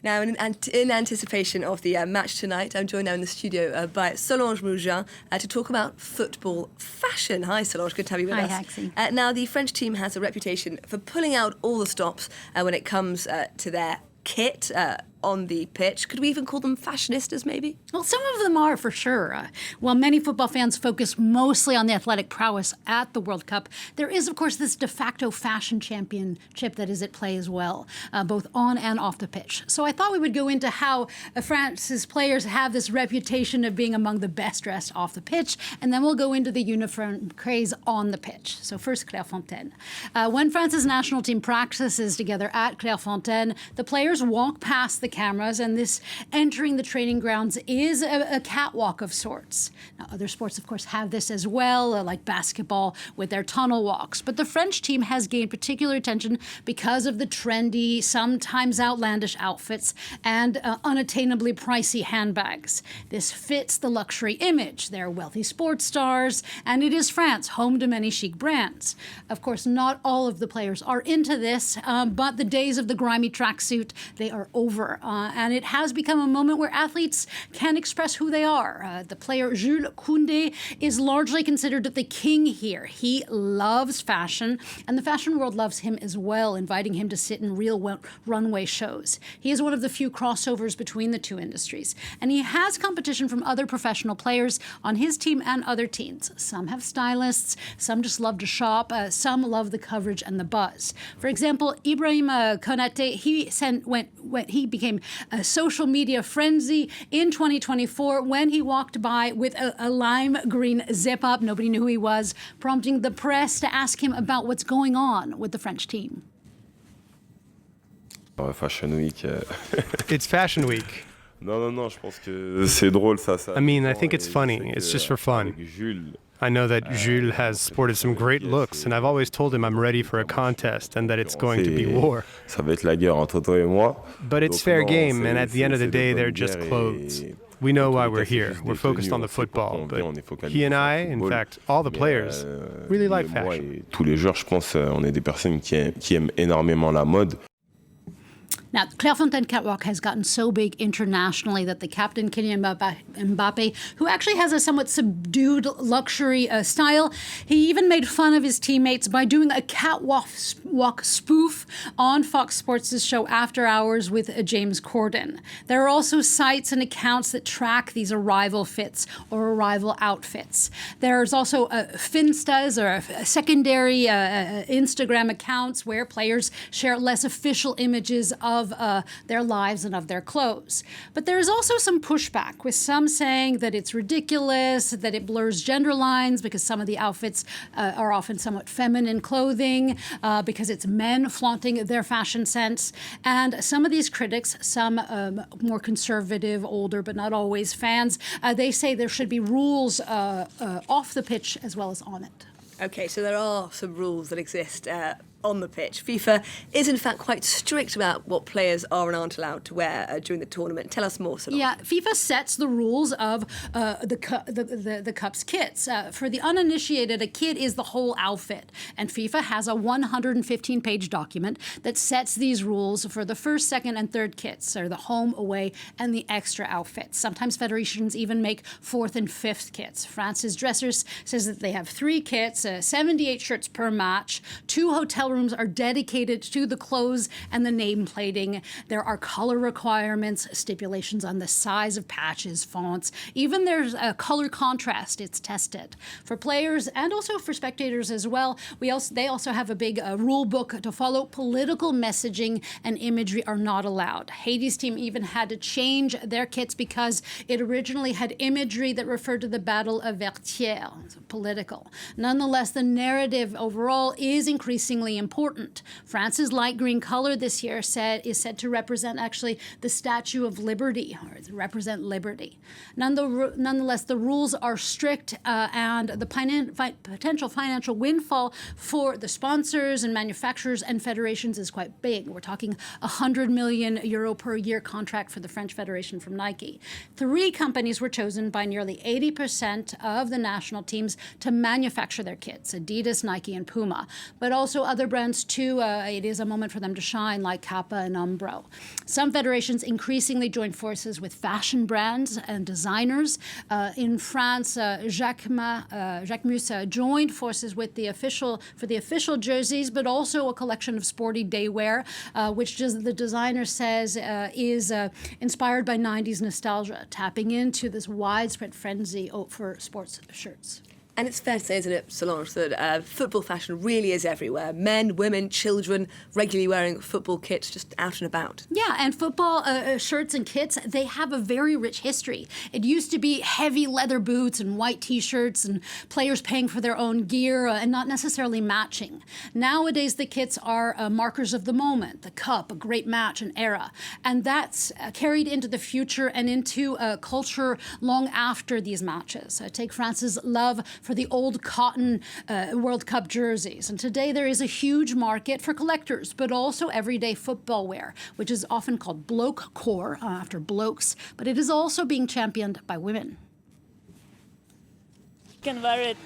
Now, in anticipation of the match tonight, I'm joined now in the studio by Solange Mougin to talk about football fashion. Hi, Solange. Good to have you with us. Hi, Haxie. Now, the French team has a reputation for pulling out all the stops when it comes to their kit on the pitch. Could we even call them fashionistas, maybe? Well, some of them are, for sure. While many football fans focus mostly on the athletic prowess at the World Cup, there is, of course, this de facto fashion championship that is at play as well, both on and off the pitch. So I thought we would go into how France's players have this reputation of being among the best dressed off the pitch, and then we'll go into the uniform craze on the pitch. So first, Clairefontaine. When France's national team practices together at Clairefontaine, the players walk past the cameras, and this entering the training grounds is a catwalk of sorts. Now, other sports, of course, have this as well, like basketball with their tunnel walks. But the French team has gained particular attention because of the trendy, sometimes outlandish outfits and unattainably pricey handbags. This fits the luxury image. They're wealthy sports stars, and it is France, home to many chic brands. Of course, not all of the players are into this, but the days of the grimy tracksuit, they are over. And it has become a moment where athletes can express who they are. The player Jules Koundé is largely considered the king here. He loves fashion, and the fashion world loves him as well, inviting him to sit in real runway shows. He is one of the few crossovers between the two industries, and he has competition from other professional players on his team and other teams. Some have stylists, some just love to shop, some love the coverage and the buzz. For example, Ibrahim Konate, he became a social media frenzy in 2024 when he walked by with a lime green zip-up. Nobody knew who he was, prompting the press to ask him about what's going on with the French team. Fashion Week. It's Fashion Week. Non, je pense que c'est drôle ça. I mean, I think it's funny. It's just for fun. I know that Jules has sported some great looks, and I've always told him I'm ready for a contest and that it's going to be war. Ça va être la guerre entre toi et moi. But it's fair game, and at the end of the day, they're just clothes. We know why we're here. We're focused on the football, but he and I, in fact, all the players, really like fashion. Tous les joueurs, je pense, on est des personnes qui aiment énormément la mode. Now, the Clairefontaine catwalk has gotten so big internationally that the captain, Kylian Mbappe, who actually has a somewhat subdued luxury style, he even made fun of his teammates by doing a catwalk spoof on Fox Sports' show After Hours with James Corden. There are also sites and accounts that track these arrival fits or arrival outfits. There's also Finstas, or secondary Instagram accounts where players share less official images of their lives and of their clothes. But there is also some pushback, with some saying that it's ridiculous, that it blurs gender lines because some of the outfits are often somewhat feminine clothing, because it's men flaunting their fashion sense. And some of these critics, some more conservative, older, but not always fans, they say there should be rules off the pitch as well as on it. Okay, so there are some rules that exist on the pitch. FIFA is in fact quite strict about what players are and aren't allowed to wear during the tournament. Tell us more, Solange. Yeah, FIFA sets the rules of the Cup's kits. For the uninitiated, a kit is the whole outfit, and FIFA has a 115-page document that sets these rules for the first, second, and third kits, or the home, away, and the extra outfits. Sometimes federations even make fourth and fifth kits. France's dressers says that they have 3 kits, 78 shirts per match, 2 hotel rooms are dedicated to the clothes and the name plating. There are color requirements, stipulations on the size of patches, fonts. Even there's a color contrast. It's tested for players and also for spectators as well. They also have a big rule book to follow. Political messaging and imagery are not allowed. Haiti's team even had to change their kits because it originally had imagery that referred to the Battle of Vertières, political. Nonetheless, the narrative overall is increasingly important. France's light green color this year is said to represent actually the Statue of Liberty, or represent liberty. Nonetheless, the rules are strict, and the potential financial windfall for the sponsors and manufacturers and federations is quite big. We're talking €100 million per year contract for the French Federation from Nike. 3 companies were chosen by nearly 80% of the national teams to manufacture their kits: Adidas, Nike, and Puma. But also other brands too, it is a moment for them to shine, like Kappa and Umbro. Some federations increasingly join forces with fashion brands and designers. In France, Jacquemus joined forces with the official jerseys, but also a collection of sporty daywear, which the designer says is inspired by 90s nostalgia, tapping into this widespread frenzy for sports shirts. And it's fair to say, isn't it, Solange, that football fashion really is everywhere. Men, women, children regularly wearing football kits just out and about. Yeah, and football shirts and kits, they have a very rich history. It used to be heavy leather boots and white T-shirts and players paying for their own gear and not necessarily matching. Nowadays, the kits are markers of the moment, the cup, a great match, an era. And that's carried into the future and into culture long after these matches. Take France's love for the old cotton World Cup jerseys. And today there is a huge market for collectors, but also everyday football wear, which is often called blokecore, after blokes, but it is also being championed by women. You can wear it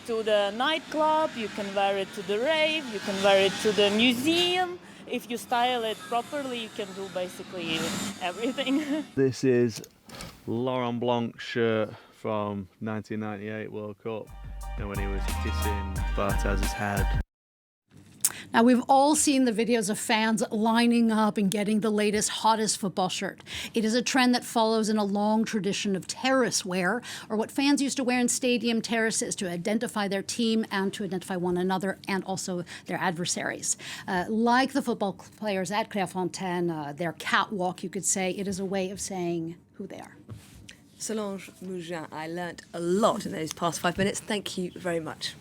to the nightclub, you can wear it to the rave, you can wear it to the museum. If you style it properly, you can do basically everything. This is Laurent Blanc's shirt from 1998 World Cup, when he was kissing Bartez's head. Now, we've all seen the videos of fans lining up and getting the latest, hottest football shirt. It is a trend that follows in a long tradition of terrace wear, or what fans used to wear in stadium terraces to identify their team and to identify one another and also their adversaries. Like the football players at Clairefontaine, their catwalk, you could say, it is a way of saying who they are. Solange Mougin, I learnt a lot in those past 5 minutes. Thank you very much.